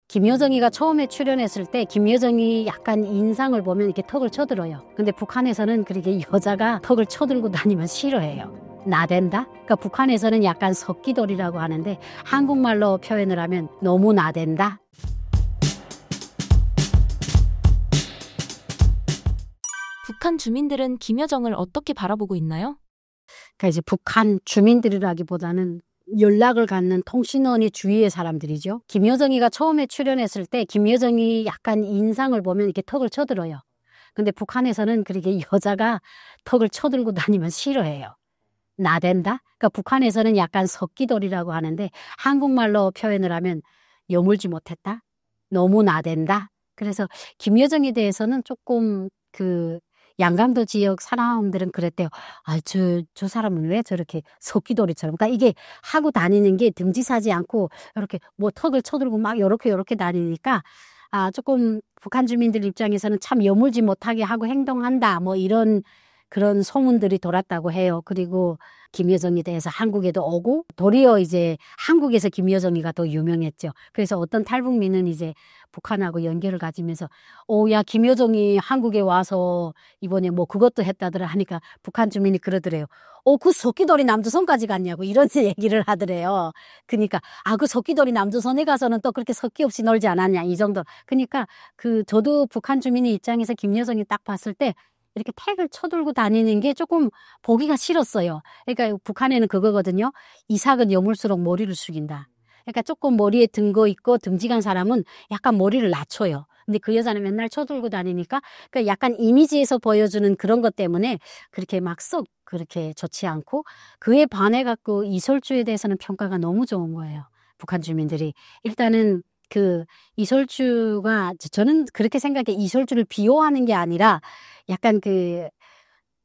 김여정이가 처음에 출연했을 때 김여정이 약간 인상을 보면 이렇게 턱을 쳐들어요. 근데 북한에서는 그렇게 여자가 턱을 쳐들고 다니면 싫어해요. 나댄다? 그러니까 북한에서는 약간 석기돌이라고 하는데 한국말로 표현을 하면 너무 나댄다? 북한 주민들은 김여정을 어떻게 바라보고 있나요? 그러니까 이제 북한 주민들이라기보다는 연락을 갖는 통신원이 주위의 사람들이죠. 김여정이가 처음에 출연했을 때 김여정이 약간 인상을 보면 이렇게 턱을 쳐들어요. 근데 북한에서는 그렇게 여자가 턱을 쳐들고 다니면 싫어해요. 나댄다? 그러니까 북한에서는 약간 석기돌이라고 하는데 한국말로 표현을 하면 여물지 못했다? 너무 나댄다? 그래서 김여정에 대해서는 조금 양강도 지역 사람들은 그랬대요. 저 사람은 왜 저렇게 석기돌이처럼. 그러니까 이게 하고 다니는 게 등지사지 않고 이렇게 뭐 턱을 쳐들고 막 요렇게 다니니까 조금 북한 주민들 입장에서는 참 여물지 못하게 하고 행동한다. 뭐 이런 그런 소문들이 돌았다고 해요. 그리고 김여정에 대해서 한국에도 오고 도리어 이제 한국에서 김여정이가 더 유명했죠. 그래서 어떤 탈북민은 이제 북한하고 연결을 가지면서 야 김여정이 한국에 와서 이번에 뭐 그것도 했다더라 하니까 북한 주민이 그러더래요. 그 석기돌이 남조선까지 갔냐고 이런 얘기를 하더래요. 그러니까 그 석기돌이 남조선에 가서는 또 그렇게 석기 없이 놀지 않았냐 이 정도. 그러니까 저도 북한 주민의 입장에서 김여정이 딱 봤을 때 이렇게 택을 쳐들고 다니는 게 조금 보기가 싫었어요. 그러니까 북한에는 그거거든요. 이삭은 여물수록 머리를 숙인다. 그러니까 조금 머리에 든 거 있고 듬직한 사람은 약간 머리를 낮춰요. 근데 그 여자는 맨날 쳐들고 다니니까 그러니까 약간 이미지에서 보여주는 그런 것 때문에 그렇게 막 썩 그렇게 좋지 않고 그에 반해갖고 이설주에 대해서는 평가가 너무 좋은 거예요. 북한 주민들이. 일단은 이설주가 저는 그렇게 생각해. 이설주를 비호하는 게 아니라 약간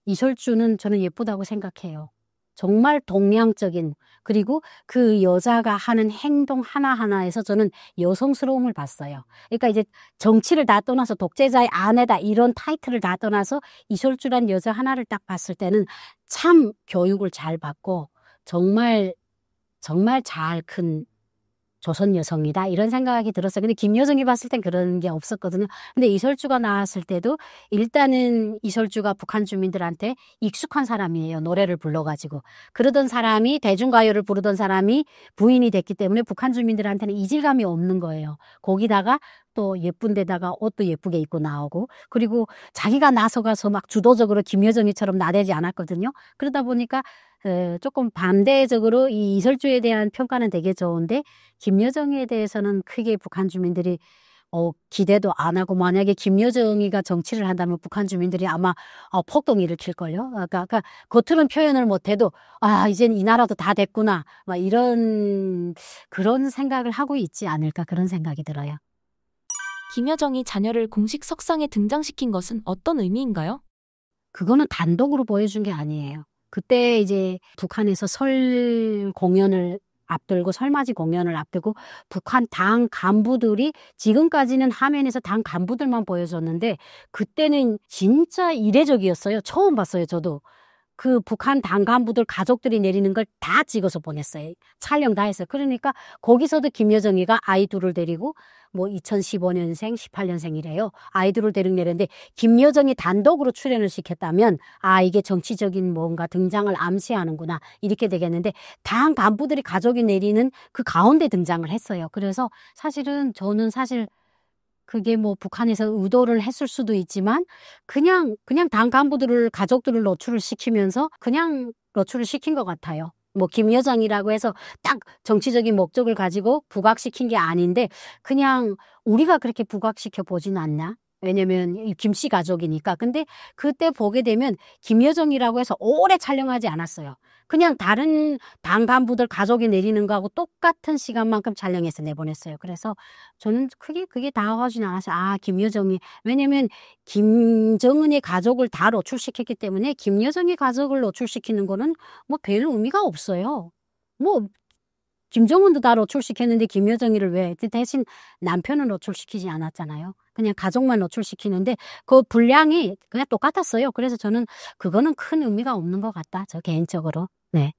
이설주는 저는 예쁘다고 생각해요. 정말 동양적인 그리고 그 여자가 하는 행동 하나하나에서 저는 여성스러움을 봤어요. 그러니까 이제 정치를 다 떠나서 독재자의 아내다 이런 타이틀을 다 떠나서 이설주란 여자 하나를 딱 봤을 때는 참 교육을 잘 받고 정말 잘 큰 조선 여성이다 이런 생각이 들었어요. 근데 김여정이 봤을 땐 그런 게 없었거든요. 근데 이설주가 나왔을 때도 일단은 이설주가 북한 주민들한테 익숙한 사람이에요. 노래를 불러가지고. 그러던 사람이 대중가요를 부르던 사람이 부인이 됐기 때문에 북한 주민들한테는 이질감이 없는 거예요. 거기다가 또 예쁜 데다가 옷도 예쁘게 입고 나오고 그리고 자기가 나서가서 막 주도적으로 김여정이처럼 나대지 않았거든요. 그러다 보니까 조금 반대적으로 이 이설주에 대한 평가는 되게 좋은데 김여정에 대해서는 크게 북한 주민들이 기대도 안 하고 만약에 김여정이가 정치를 한다면 북한 주민들이 아마 폭동 일으킬걸요. 그러니까 겉으로는 표현을 못해도 이젠 이 나라도 다 됐구나 막 이런 그런 생각을 하고 있지 않을까 그런 생각이 들어요. 김여정이 자녀를 공식 석상에 등장시킨 것은 어떤 의미인가요? 그거는 단독으로 보여준 게 아니에요. 그때 이제 북한에서 설 설맞이 공연을 앞두고 북한 당 간부들이 지금까지는 화면에서 당 간부들만 보여줬는데 그때는 진짜 이례적이었어요. 처음 봤어요, 저도. 그 북한 당 간부들 가족들이 내리는 걸 다 찍어서 보냈어요. 촬영 다 했어요. 그러니까 거기서도 김여정이가 아이 둘을 데리고 2015년생, 18년생이래요. 아이들을 데리고 내렸는데 김여정이 단독으로 출연을 시켰다면 이게 정치적인 뭔가 등장을 암시하는구나 이렇게 되겠는데 당 간부들이 가족이 내리는 그 가운데 등장을 했어요. 그래서 저는 그게 북한에서 의도를 했을 수도 있지만 그냥 당 간부들을 가족들을 노출을 시키면서 그냥 노출을 시킨 것 같아요. 김여정이라고 해서 딱 정치적인 목적을 가지고 부각시킨 게 아닌데 그냥 우리가 그렇게 부각시켜 보진 않나? 왜냐면 김씨 가족이니까. 근데 그때 보게 되면 김여정이라고 해서 오래 촬영하지 않았어요. 그냥 다른 당 간부들 가족이 내리는 거하고 똑같은 시간만큼 촬영해서 내보냈어요. 그래서 저는 크게 그게 다가오진 않았어요. 김여정이. 왜냐면 김정은의 가족을 다 노출시켰기 때문에 김여정의 가족을 노출시키는 거는 별 의미가 없어요. 김정은도 다 노출시켰는데 김여정이를 왜 대신 남편을 노출시키지 않았잖아요. 그냥 가족만 노출시키는데 그 분량이 그냥 똑같았어요. 그래서 저는 그거는 큰 의미가 없는 것 같다. 저 개인적으로. 네.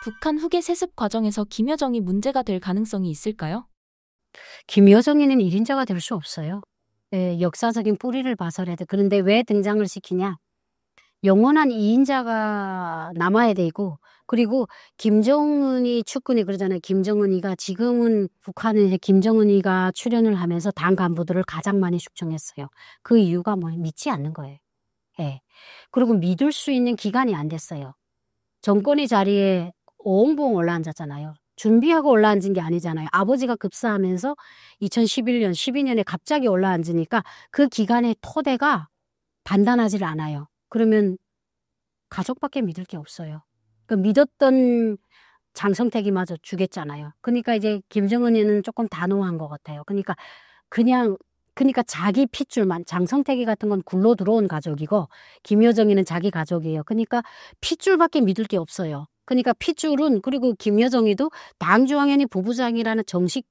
북한 후계 세습 과정에서 김여정이 문제가 될 가능성이 있을까요? 김여정이는 1인자가 될 수 없어요. 예, 역사적인 뿌리를 봐서라도. 그런데 왜 등장을 시키냐? 영원한 2인자가 남아야 되고, 그리고 김정은이 측근이 그러잖아요. 김정은이가 지금은 북한에 김정은이가 출연을 하면서 당 간부들을 가장 많이 숙청했어요. 그 이유가 뭐 믿지 않는 거예요. 예. 그리고 믿을 수 있는 기간이 안 됐어요. 정권의 자리에 옹봉 올라앉았잖아요. 준비하고 올라앉은 게 아니잖아요. 아버지가 급사하면서 2011년, 12년에 갑자기 올라앉으니까 그 기간의 토대가 단단하질 않아요. 그러면 가족밖에 믿을 게 없어요. 그 믿었던 장성택이마저 죽였잖아요. 그러니까 이제 김정은이는 조금 단호한 것 같아요. 그러니까 자기 핏줄만, 장성택이 같은 건 굴러 들어온 가족이고 김여정이는 자기 가족이에요. 그러니까 핏줄밖에 믿을 게 없어요. 그러니까 핏줄은, 그리고 김여정이도 당중앙위원회 부부장이라는 정식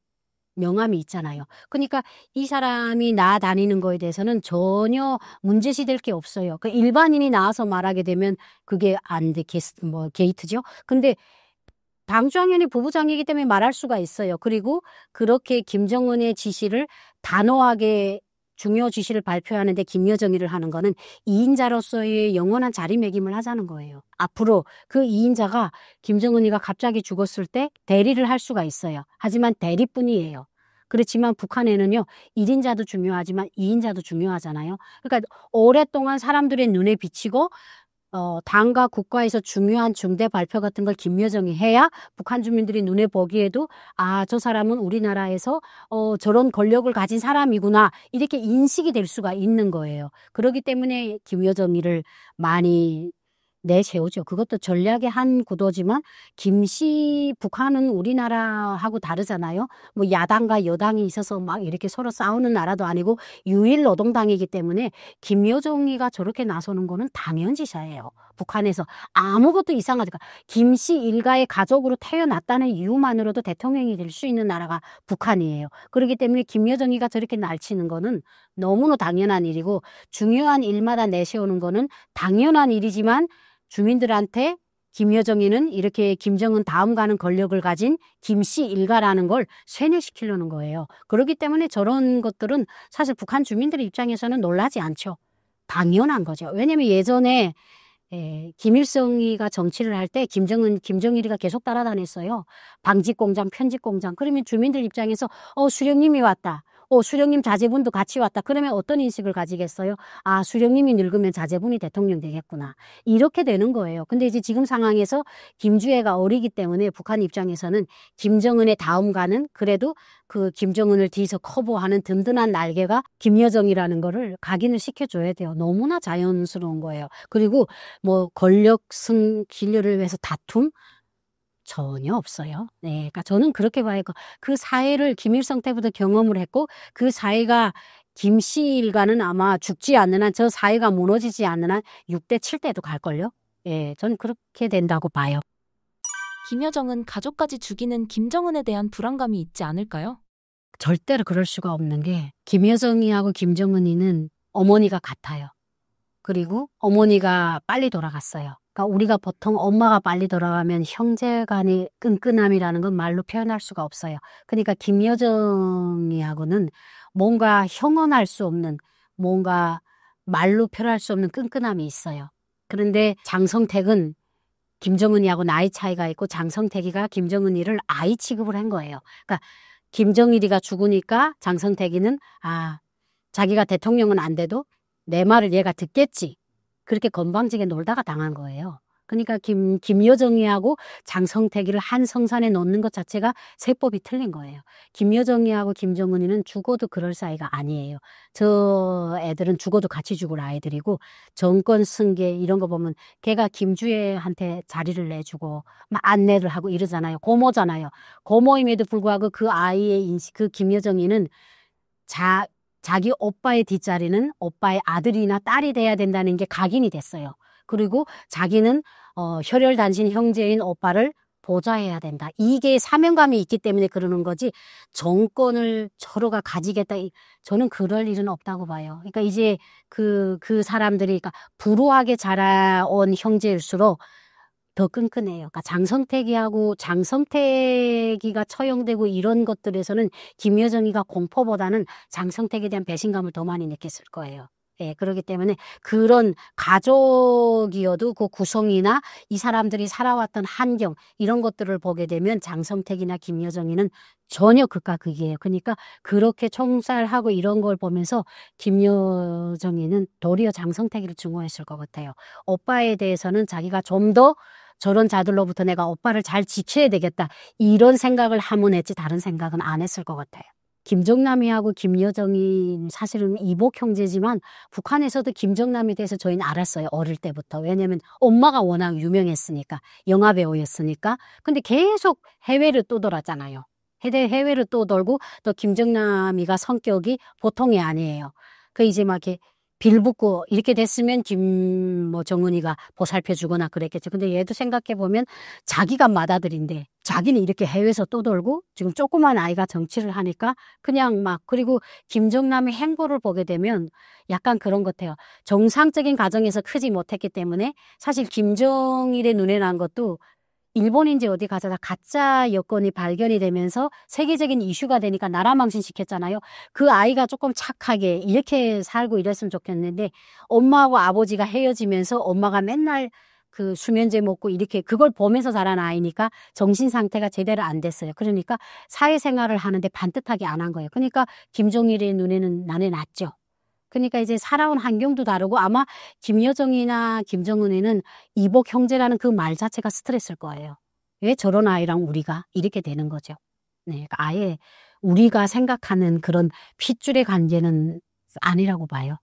명함이 있잖아요. 그러니까 이 사람이 나다니는 거에 대해서는 전혀 문제시 될 게 없어요. 그 일반인이 나와서 말하게 되면 그게 안 돼, 게이트죠. 근데 당중앙위원회 부부장이기 때문에 말할 수가 있어요. 그리고 그렇게 김정은의 지시를 단호하게 중요 지시를 발표하는데 김여정이를 하는 거는 2인자로서의 영원한 자리매김을 하자는 거예요. 앞으로 그 2인자가 김정은이가 갑자기 죽었을 때 대리를 할 수가 있어요. 하지만 대리뿐이에요. 그렇지만 북한에는요, 1인자도 중요하지만 2인자도 중요하잖아요. 그러니까 오랫동안 사람들의 눈에 비치고 당과 국가에서 중요한 중대 발표 같은 걸 김여정이 해야 북한 주민들이 눈에 보기에도 저 사람은 우리나라에서 저런 권력을 가진 사람이구나, 이렇게 인식이 될 수가 있는 거예요. 그렇기 때문에 김여정이를 많이 내세우죠. 그것도 전략의 한 구도지만 북한은 우리나라하고 다르잖아요. 뭐 야당과 여당이 있어서 막 이렇게 서로 싸우는 나라도 아니고 유일 노동당이기 때문에 김여정이가 저렇게 나서는 거는 당연지사예요. 북한에서 아무것도 이상하지 않아요. 김씨 일가의 가족으로 태어났다는 이유만으로도 대통령이 될 수 있는 나라가 북한이에요. 그렇기 때문에 김여정이가 저렇게 날치는 거는 너무나 당연한 일이고, 중요한 일마다 내세우는 거는 당연한 일이지만 주민들한테 김여정이는 이렇게 김정은 다음 가는 권력을 가진 김씨 일가라는 걸 세뇌시키려는 거예요. 그렇기 때문에 저런 것들은 사실 북한 주민들 입장에서는 놀라지 않죠. 당연한 거죠. 왜냐면 예전에 김일성이가 정치를 할 때 김정일이가 계속 따라다녔어요. 방직공장, 편직공장. 그러면 주민들 입장에서 수령님이 왔다. 수령님 자제분도 같이 왔다. 그러면 어떤 인식을 가지겠어요? 수령님이 늙으면 자제분이 대통령 되겠구나. 이렇게 되는 거예요. 근데 이제 지금 상황에서 김주애가 어리기 때문에 북한 입장에서는 김정은의 다음 가는, 그래도 그 김정은을 뒤에서 커버하는 든든한 날개가 김여정이라는 거를 각인을 시켜줘야 돼요. 너무나 자연스러운 거예요. 그리고 뭐 권력승 진료를 위해서 다툼? 전혀 없어요. 네, 그러니까 저는 그렇게 봐요. 그 사회를 김일성 때부터 경험을 했고, 그 사회가 김씨 일가는 아마 죽지 않는 한, 저 사회가 무너지지 않는 한 6대 7대도 갈걸요. 예, 저는 그렇게 된다고 봐요. 김여정은 가족까지 죽이는 김정은에 대한 불안감이 있지 않을까요? 절대로 그럴 수가 없는 게, 김여정이하고 김정은이는 어머니가 같아요. 그리고 어머니가 빨리 돌아갔어요. 그러니까 우리가 보통 엄마가 빨리 돌아가면 형제 간의 끈끈함이라는 건 말로 표현할 수가 없어요. 그러니까 김여정이하고는 뭔가 형언할 수 없는, 뭔가 말로 표현할 수 없는 끈끈함이 있어요. 그런데 장성택은 김정은이하고 나이 차이가 있고, 장성택이가 김정은이를 아이 취급을 한 거예요. 그러니까 김정일이가 죽으니까 장성택이는 자기가 대통령은 안 돼도 내 말을 얘가 듣겠지. 그렇게 건방지게 놀다가 당한 거예요. 그러니까 김여정이하고 장성택이를 한 성산에 넣는 것 자체가 세법이 틀린 거예요. 김여정이하고 김정은이는 죽어도 그럴 사이가 아니에요. 저 애들은 죽어도 같이 죽을 아이들이고, 정권 승계 이런 거 보면 걔가 김주애한테 자리를 내주고 막 안내를 하고 이러잖아요. 고모잖아요. 고모임에도 불구하고 그 아이의 인식, 그 김여정이는 자기 오빠의 뒷자리는 오빠의 아들이나 딸이 돼야 된다는 게 각인이 됐어요. 그리고 자기는 혈혈단신 형제인 오빠를 보좌해야 된다. 이게 사명감이 있기 때문에 그러는 거지, 정권을 서로가 가지겠다, 저는 그럴 일은 없다고 봐요. 그러니까 이제 그 사람들이, 그러니까 불우하게 자라온 형제일수록 더 끈끈해요. 그러니까 장성택이가 처형되고 이런 것들에서는 김여정이가 공포보다는 장성택에 대한 배신감을 더 많이 느꼈을 거예요. 예, 그렇기 때문에 그런 가족이어도 그 구성이나 이 사람들이 살아왔던 환경 이런 것들을 보게 되면 장성택이나 김여정이는 전혀 극과 극이에요. 그러니까 그렇게 총살하고 이런 걸 보면서 김여정이는 도리어 장성택이를 증오했을 것 같아요. 오빠에 대해서는 자기가 좀 더 저런 자들로부터 내가 오빠를 잘 지켜야 되겠다 이런 생각을 하면 했지 다른 생각은 안 했을 것 같아요. 김정남이하고 김여정이 사실은 이복 형제지만 북한에서도 김정남에 대해서 저희는 알았어요. 어릴 때부터. 왜냐면 엄마가 워낙 유명했으니까. 영화배우였으니까. 근데 계속 해외를 떠돌았잖아요. 해외를 떠돌고 또 김정남이가 성격이 보통이 아니에요. 그 이제 막 이렇게 빌붙고 이렇게 됐으면 정은이가 보살펴 주거나 그랬겠죠. 근데 얘도 생각해 보면 자기가 맏아들인데 자기는 이렇게 해외에서 떠돌고 지금 조그만 아이가 정치를 하니까 그냥 막 그리고 김정남의 행보를 보게 되면 약간 그런 것 같아요. 정상적인 가정에서 크지 못했기 때문에 사실 김정일의 눈에 난 것도 일본인지 어디 가서 가짜 여권이 발견이 되면서 세계적인 이슈가 되니까 나라 망신시켰잖아요. 그 아이가 조금 착하게 이렇게 살고 이랬으면 좋겠는데 엄마하고 아버지가 헤어지면서 엄마가 맨날 그 수면제 먹고 이렇게 그걸 보면서 자란 아이니까 정신 상태가 제대로 안 됐어요. 그러니까 사회생활을 하는데 반듯하게 안 한 거예요. 그러니까 김정일의 눈에는 난해 났죠. 그러니까 이제 살아온 환경도 다르고 아마 김여정이나 김정은이는 이복 형제라는 그 말 자체가 스트레스일 거예요. 왜 저런 아이랑 우리가 이렇게 되는 거죠. 네, 그러니까 아예 우리가 생각하는 그런 핏줄의 관계는 아니라고 봐요.